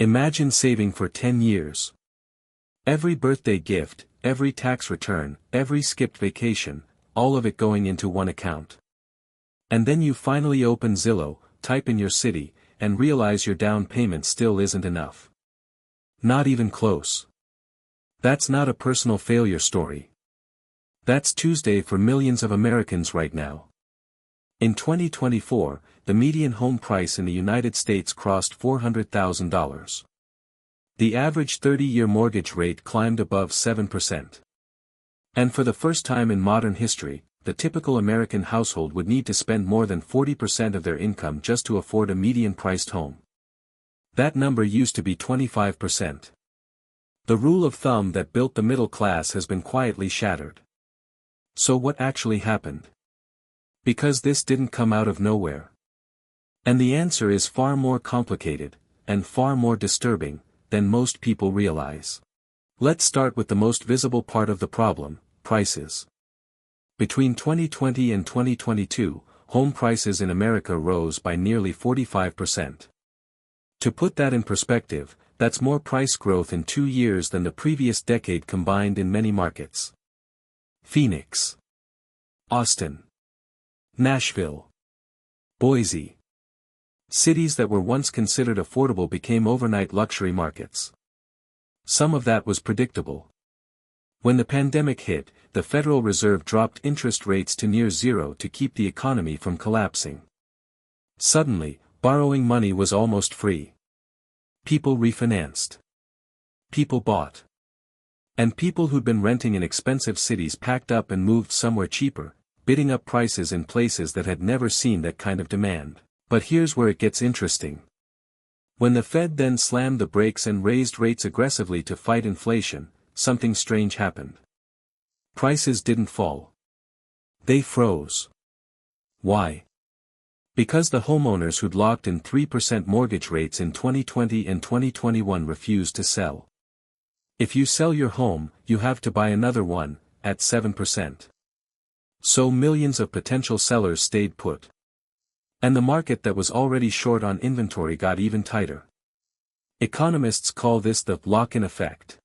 Imagine saving for 10 years. Every birthday gift, every tax return, every skipped vacation, all of it going into one account. And then you finally open Zillow, type in your city, and realize your down payment still isn't enough. Not even close. That's not a personal failure story. That's Tuesday for millions of Americans right now. In 2024, the median home price in the United States crossed $400,000. The average 30-year mortgage rate climbed above 7%. And for the first time in modern history, the typical American household would need to spend more than 40% of their income just to afford a median-priced home. That number used to be 25%. The rule of thumb that built the middle class has been quietly shattered. So what actually happened? Because this didn't come out of nowhere. And the answer is far more complicated, and far more disturbing, than most people realize. Let's start with the most visible part of the problem, prices. Between 2020 and 2022, home prices in America rose by nearly 45%. To put that in perspective, that's more price growth in 2 years than the previous decade combined in many markets. Phoenix, Austin, Nashville, Boise. Cities that were once considered affordable became overnight luxury markets. Some of that was predictable. When the pandemic hit, the Federal Reserve dropped interest rates to near zero to keep the economy from collapsing. Suddenly, borrowing money was almost free. People refinanced. People bought. And people who'd been renting in expensive cities packed up and moved somewhere cheaper, bidding up prices in places that had never seen that kind of demand. But here's where it gets interesting. When the Fed then slammed the brakes and raised rates aggressively to fight inflation, something strange happened. Prices didn't fall. They froze. Why? Because the homeowners who'd locked in 3% mortgage rates in 2020 and 2021 refused to sell. If you sell your home, you have to buy another one, at 7%. So millions of potential sellers stayed put. And the market that was already short on inventory got even tighter. Economists call this the lock-in effect.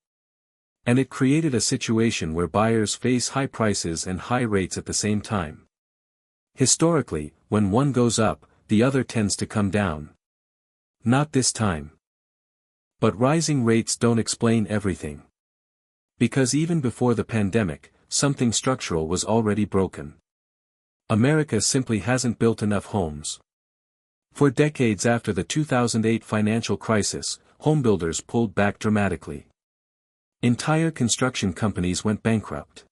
And it created a situation where buyers face high prices and high rates at the same time. Historically, when one goes up, the other tends to come down. Not this time. But rising rates don't explain everything. Because even before the pandemic, something structural was already broken. America simply hasn't built enough homes. For decades after the 2008 financial crisis, homebuilders pulled back dramatically. Entire construction companies went bankrupt.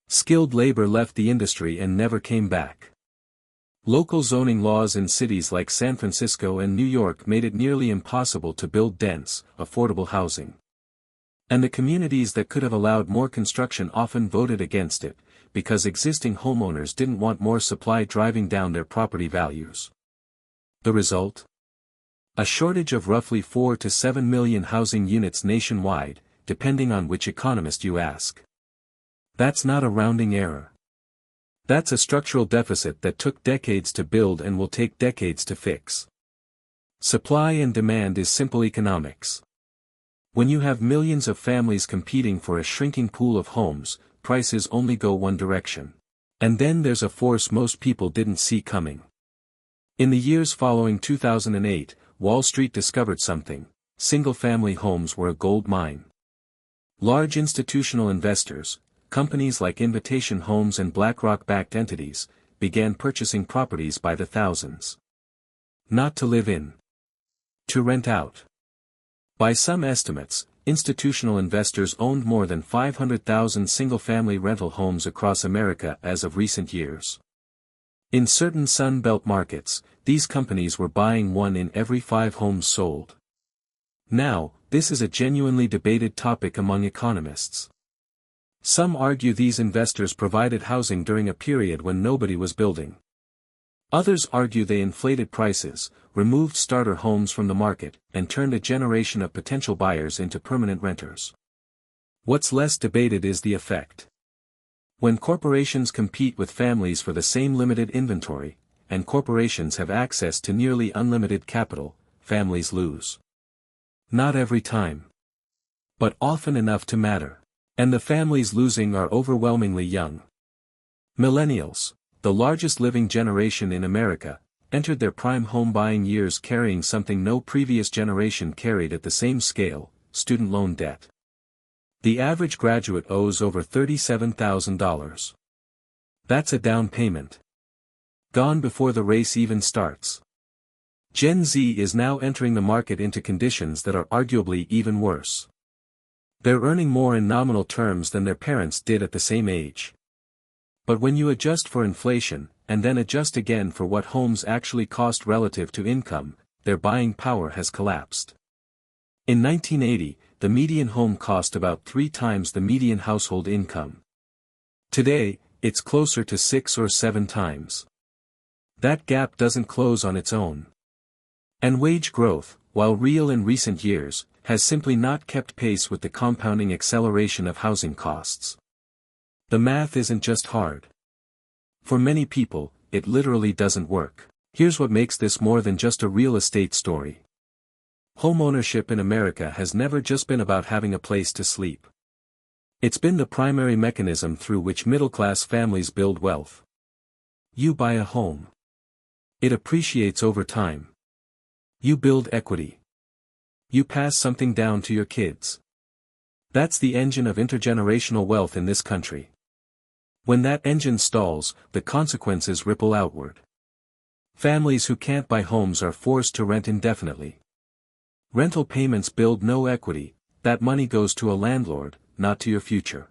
Skilled labor left the industry and never came back. Local zoning laws in cities like San Francisco and New York made it nearly impossible to build dense, affordable housing. And the communities that could have allowed more construction often voted against it, because existing homeowners didn't want more supply driving down their property values. The result? A shortage of roughly 4 to 7 million housing units nationwide, depending on which economist you ask. That's not a rounding error. That's a structural deficit that took decades to build and will take decades to fix. Supply and demand is simple economics. When you have millions of families competing for a shrinking pool of homes, prices only go one direction. And then there's a force most people didn't see coming. In the years following 2008, Wall Street discovered something: single-family homes were a gold mine. Large institutional investors, companies like Invitation Homes and BlackRock-backed entities, began purchasing properties by the thousands. Not to live in. To rent out. By some estimates, institutional investors owned more than 500,000 single-family rental homes across America as of recent years. In certain Sun Belt markets, these companies were buying 1 in every 5 homes sold. Now, this is a genuinely debated topic among economists. Some argue these investors provided housing during a period when nobody was building. Others argue they inflated prices, removed starter homes from the market, and turned a generation of potential buyers into permanent renters. What's less debated is the effect. When corporations compete with families for the same limited inventory, and corporations have access to nearly unlimited capital, families lose. Not every time. But often enough to matter. And the families losing are overwhelmingly young. Millennials, the largest living generation in America, entered their prime home buying years carrying something no previous generation carried at the same scale: student loan debt. The average graduate owes over $37,000. That's a down payment. Gone before the race even starts. Gen Z is now entering the market into conditions that are arguably even worse. They're earning more in nominal terms than their parents did at the same age. But when you adjust for inflation, and then adjust again for what homes actually cost relative to income, their buying power has collapsed. In 1980, the median home cost about 3 times the median household income. Today, it's closer to 6 or 7 times. That gap doesn't close on its own. And wage growth, while real in recent years, has simply not kept pace with the compounding acceleration of housing costs. The math isn't just hard. For many people, it literally doesn't work. Here's what makes this more than just a real estate story. Homeownership in America has never just been about having a place to sleep. It's been the primary mechanism through which middle-class families build wealth. You buy a home. It appreciates over time. You build equity. You pass something down to your kids. That's the engine of intergenerational wealth in this country. When that engine stalls, the consequences ripple outward. Families who can't buy homes are forced to rent indefinitely. Rental payments build no equity. That money goes to a landlord, not to your future.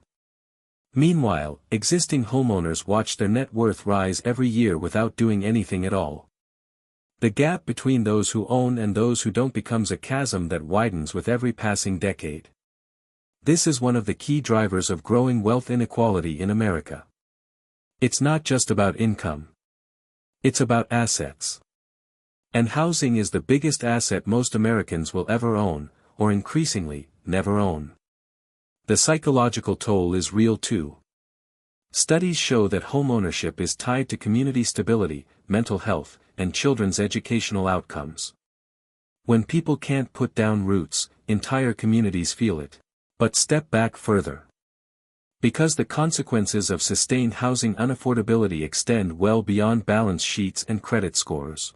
Meanwhile, existing homeowners watch their net worth rise every year without doing anything at all. The gap between those who own and those who don't becomes a chasm that widens with every passing decade. This is one of the key drivers of growing wealth inequality in America. It's not just about income. It's about assets. And housing is the biggest asset most Americans will ever own, or increasingly, never own. The psychological toll is real too. Studies show that homeownership is tied to community stability, mental health, and children's educational outcomes. When people can't put down roots, entire communities feel it. But step back further. Because the consequences of sustained housing unaffordability extend well beyond balance sheets and credit scores.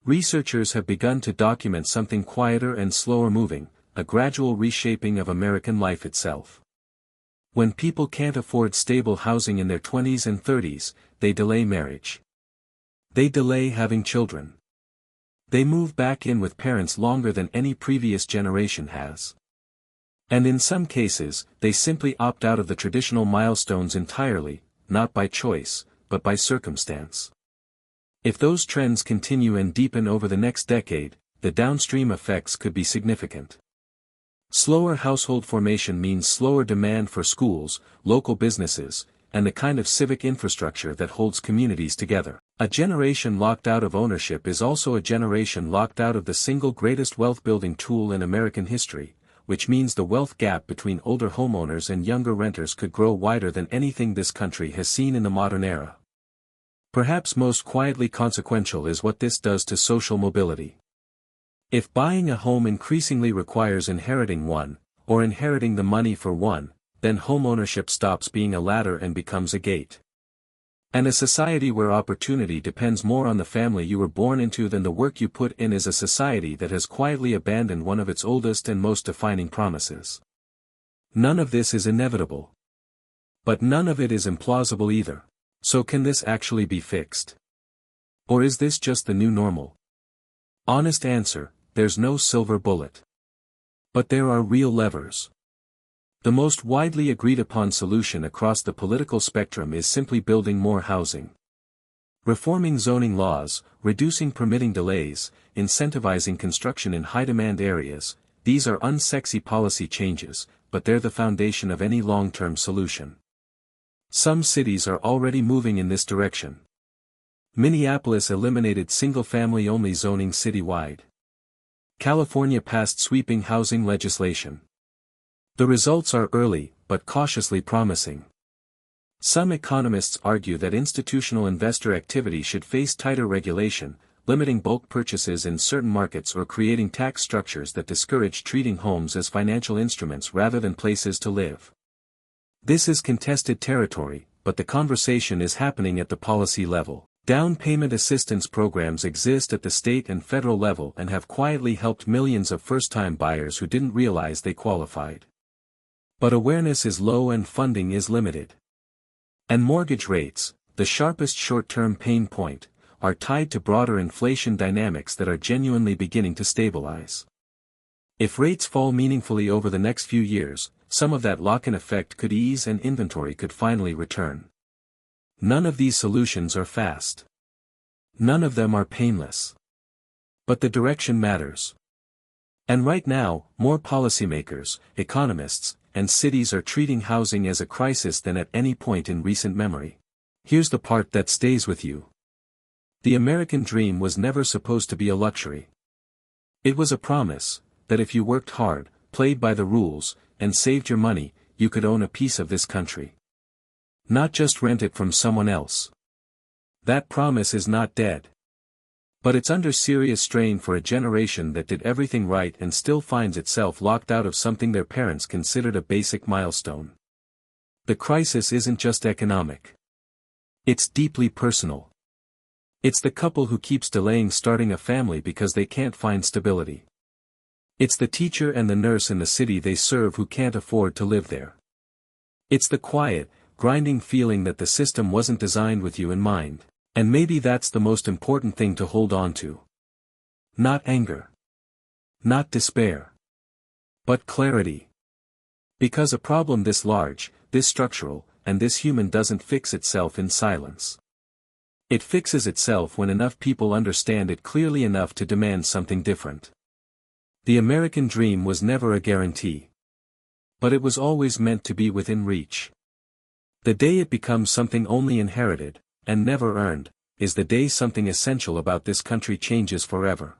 Researchers have begun to document something quieter and slower moving, a gradual reshaping of American life itself. When people can't afford stable housing in their 20s and 30s, they delay marriage. They delay having children. They move back in with parents longer than any previous generation has. And in some cases, they simply opt out of the traditional milestones entirely, not by choice, but by circumstance. If those trends continue and deepen over the next decade, the downstream effects could be significant. Slower household formation means slower demand for schools, local businesses, and the kind of civic infrastructure that holds communities together. A generation locked out of ownership is also a generation locked out of the single greatest wealth-building tool in American history, which means the wealth gap between older homeowners and younger renters could grow wider than anything this country has seen in the modern era. Perhaps most quietly consequential is what this does to social mobility. If buying a home increasingly requires inheriting one, or inheriting the money for one, then homeownership stops being a ladder and becomes a gate. And a society where opportunity depends more on the family you were born into than the work you put in is a society that has quietly abandoned one of its oldest and most defining promises. None of this is inevitable. But none of it is implausible either. So can this actually be fixed? Or is this just the new normal? Honest answer, there's no silver bullet. But there are real levers. The most widely agreed upon solution across the political spectrum is simply building more housing. Reforming zoning laws, reducing permitting delays, incentivizing construction in high-demand areas, these are unsexy policy changes, but they're the foundation of any long-term solution. Some cities are already moving in this direction. Minneapolis eliminated single-family-only zoning citywide. California passed sweeping housing legislation. The results are early, but cautiously promising. Some economists argue that institutional investor activity should face tighter regulation, limiting bulk purchases in certain markets or creating tax structures that discourage treating homes as financial instruments rather than places to live. This is contested territory, but the conversation is happening at the policy level. Down payment assistance programs exist at the state and federal level and have quietly helped millions of first-time buyers who didn't realize they qualified. But awareness is low and funding is limited. And mortgage rates, the sharpest short-term pain point, are tied to broader inflation dynamics that are genuinely beginning to stabilize. If rates fall meaningfully over the next few years, some of that lock-in effect could ease and inventory could finally return. None of these solutions are fast. None of them are painless. But the direction matters. And right now, more policymakers, economists, and cities are treating housing as a crisis than at any point in recent memory. Here's the part that stays with you. The American dream was never supposed to be a luxury. It was a promise, that if you worked hard, played by the rules, and saved your money, you could own a piece of this country. Not just rent it from someone else. That promise is not dead. But it's under serious strain for a generation that did everything right and still finds itself locked out of something their parents considered a basic milestone. The crisis isn't just economic. It's deeply personal. It's the couple who keeps delaying starting a family because they can't find stability. It's the teacher and the nurse in the city they serve who can't afford to live there. It's the quiet, grinding feeling that the system wasn't designed with you in mind, and maybe that's the most important thing to hold on to. Not anger. Not despair. But clarity. Because a problem this large, this structural, and this human doesn't fix itself in silence. It fixes itself when enough people understand it clearly enough to demand something different. The American dream was never a guarantee. But it was always meant to be within reach. The day it becomes something only inherited, and never earned, is the day something essential about this country changes forever.